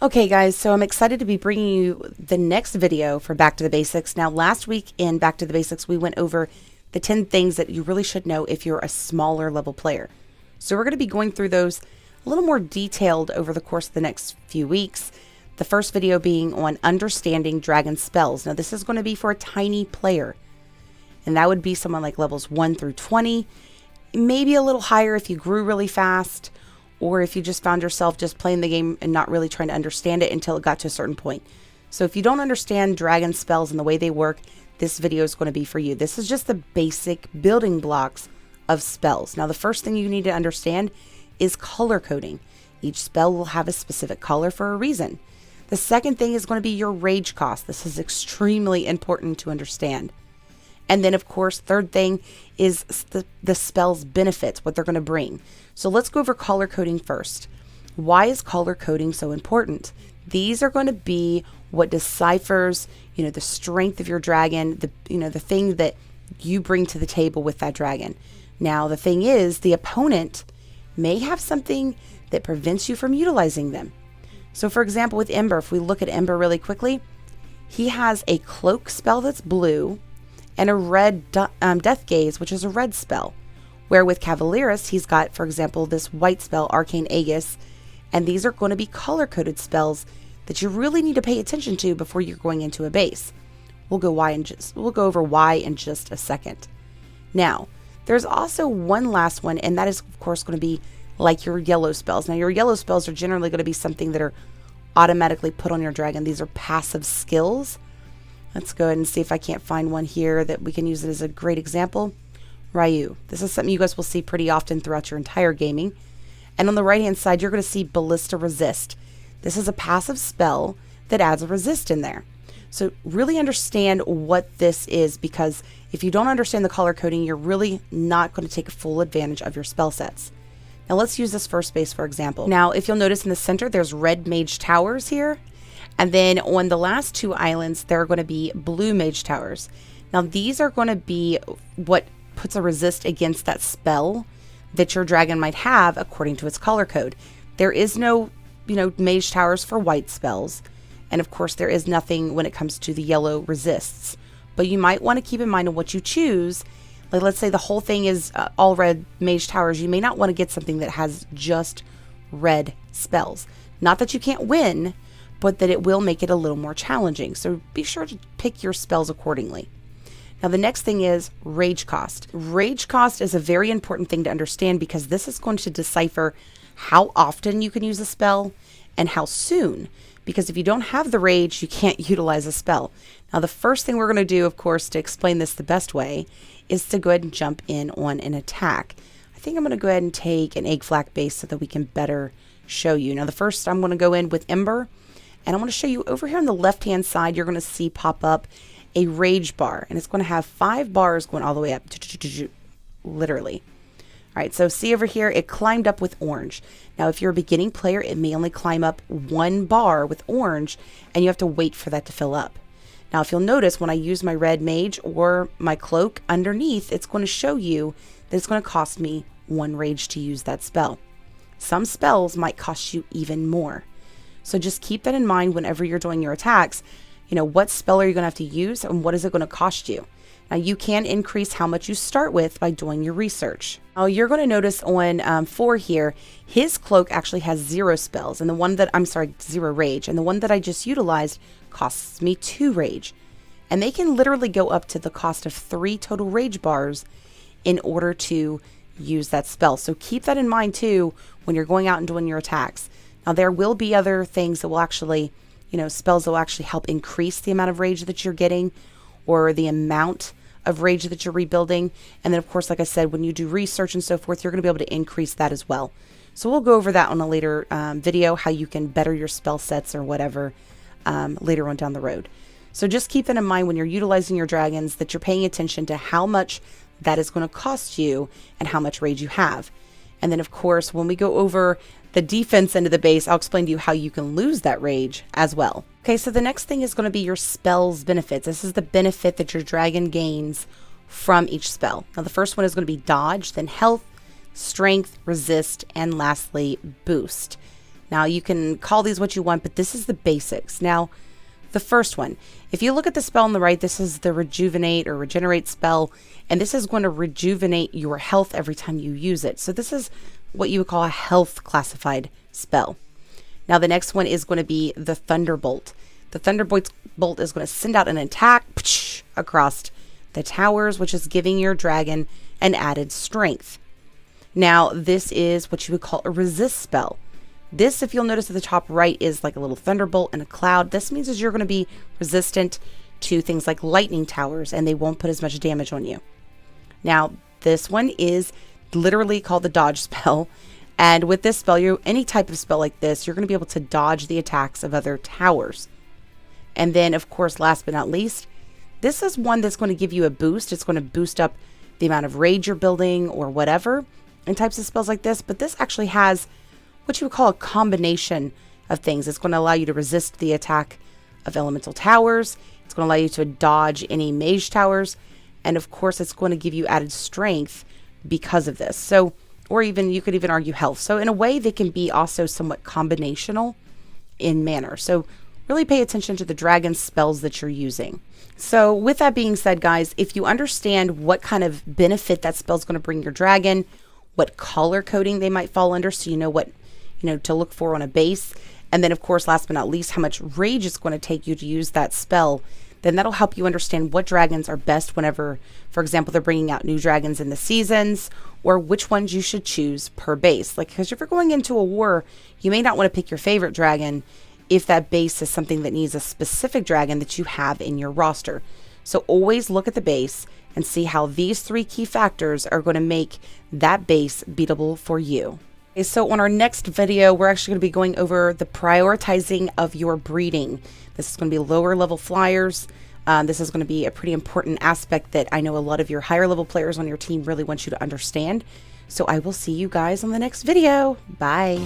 Okay guys, so I'm excited to be bringing you the next video for Back to the Basics. Now last week in Back to the Basics we went over the 10 things that you really should know if you're a smaller level player. So we're going to be going through those a little more detailed over the course of the next few weeks. The first video being on understanding dragon spells. Now this is going to be for a tiny player, and that would be someone like levels 1 through 20, maybe a little higher if you grew really fast, or if you just found yourself just playing the game and not really trying to understand it until it got to a certain point. So if you don't understand dragon spells and the way they work, this video is going to be for you. This is just the basic building blocks of spells. Now the first thing you need to understand is color coding. Each spell will have a specific color for a reason. The second thing is going to be your rage cost. This is extremely important to understand. And then, of course, third thing is the spell's benefits, what they're going to bring. So let's go over color coding first. Why is color coding so important? These are going to be what deciphers, the strength of your dragon, the thing that you bring to the table with that dragon. Now, the thing is, the opponent may have something that prevents you from utilizing them. So, for example, with Ember, if we look at Ember really quickly, he has a cloak spell that's blue, and a red Death Gaze, which is a red spell. Where with Cavalierus, he's got, for example, this white spell, Arcane Aegis, and these are going to be color-coded spells that you really need to pay attention to before you're going into a base. We'll go over why in just a second. Now, there's also one last one, and that is, of course, going to be like your yellow spells. Now, your yellow spells are generally going to be something that are automatically put on your dragon. These are passive skills. Let's go ahead and see if I can't find one here that we can use it as a great example. Ryu. This is something you guys will see pretty often throughout your entire gaming. And on the right hand side, you're going to see Ballista Resist. This is a passive spell that adds a resist in there. So really understand what this is, because if you don't understand the color coding, you're really not going to take full advantage of your spell sets. Now let's use this first base for example. Now if you'll notice in the center, there's red mage towers here. And then on the last two islands, there are going to be blue mage towers. Now these are going to be what puts a resist against that spell that your dragon might have according to its color code. There is no, mage towers for white spells. And of course there is nothing when it comes to the yellow resists. But you might want to keep in mind on what you choose. Like let's say the whole thing is all red mage towers. You may not want to get something that has just red spells. Not that you can't win, but that it will make it a little more challenging. So be sure to pick your spells accordingly. Now the next thing is rage cost. Rage cost is a very important thing to understand, because this is going to decipher how often you can use a spell and how soon. Because if you don't have the rage, you can't utilize a spell. Now the first thing we're going to do, of course, to explain this the best way, is to go ahead and jump in on an attack. I think I'm going to go ahead and take an egg flak base so that we can better show you. Now the first I'm going to go in with Ember. And I want to show you over here on the left-hand side, you're going to see pop up a rage bar. And it's going to have 5 bars going all the way up, literally. All right, so see over here, it climbed up with orange. Now, if you're a beginning player, it may only climb up 1 bar with orange, and you have to wait for that to fill up. Now, if you'll notice, when I use my red mage or my cloak underneath, it's going to show you that it's going to cost me 1 rage to use that spell. Some spells might cost you even more. So just keep that in mind whenever you're doing your attacks. What spell are you going to have to use and what is it going to cost you? Now you can increase how much you start with by doing your research. Now you're going to notice on 4 here, his cloak actually has 0 spells, and 0 rage. And the one that I just utilized costs me 2 rage. And they can literally go up to the cost of 3 total rage bars in order to use that spell. So keep that in mind too when you're going out and doing your attacks. Now, there will be other things that will actually, spells that will actually help increase the amount of rage that you're getting, or the amount of rage that you're rebuilding. And then, of course, like I said, when you do research and so forth, you're going to be able to increase that as well. So we'll go over that on a later video, how you can better your spell sets or whatever later on down the road. So just keep that in mind when you're utilizing your dragons, that you're paying attention to how much that is going to cost you and how much rage you have. And then, of course, when we go over the defense end of the base, I'll explain to you how you can lose that rage as well. Okay, so the next thing is going to be your spell's benefits. This is the benefit that your dragon gains from each spell. Now, the first one is going to be dodge, then health, strength, resist, and lastly, boost. Now you can call these what you want, but this is the basics. Now, the first one, if you look at the spell on the right, this is the rejuvenate or regenerate spell, and this is going to rejuvenate your health every time you use it. So this is what you would call a health classified spell. Now the next one is going to be the Thunderbolt. The Thunderbolt is going to send out an attack across the towers, which is giving your dragon an added strength. Now this is what you would call a resist spell. This, if you'll notice at the top right, is like a little thunderbolt and a cloud. This means that you're going to be resistant to things like lightning towers, and they won't put as much damage on you. Now, this one is literally called the dodge spell. And with this spell, any type of spell like this, you're going to be able to dodge the attacks of other towers. And then, of course, last but not least, this is one that's going to give you a boost. It's going to boost up the amount of rage you're building or whatever in types of spells like this. But this actually has what you would call a combination of things. It's going to allow you to resist the attack of elemental towers. It's going to allow you to dodge any mage towers. And of course, it's going to give you added strength because of this. So, or even you could even argue health. So in a way, they can be also somewhat combinational in manner. So really pay attention to the dragon spells that you're using. So with that being said, guys, if you understand what kind of benefit that spell is going to bring your dragon, what color coding they might fall under, so you know what to look for on a base. And then, of course, last but not least, how much rage it's going to take you to use that spell. Then that'll help you understand what dragons are best whenever, for example, they're bringing out new dragons in the seasons, or which ones you should choose per base. Like, because if you're going into a war, you may not want to pick your favorite dragon if that base is something that needs a specific dragon that you have in your roster. So always look at the base and see how these 3 key factors are going to make that base beatable for you. Okay, so on our next video, we're actually going to be going over the prioritizing of your breeding. This is going to be lower level flyers. This is going to be a pretty important aspect that I know a lot of your higher level players on your team really want you to understand. So I will see you guys on the next video. Bye.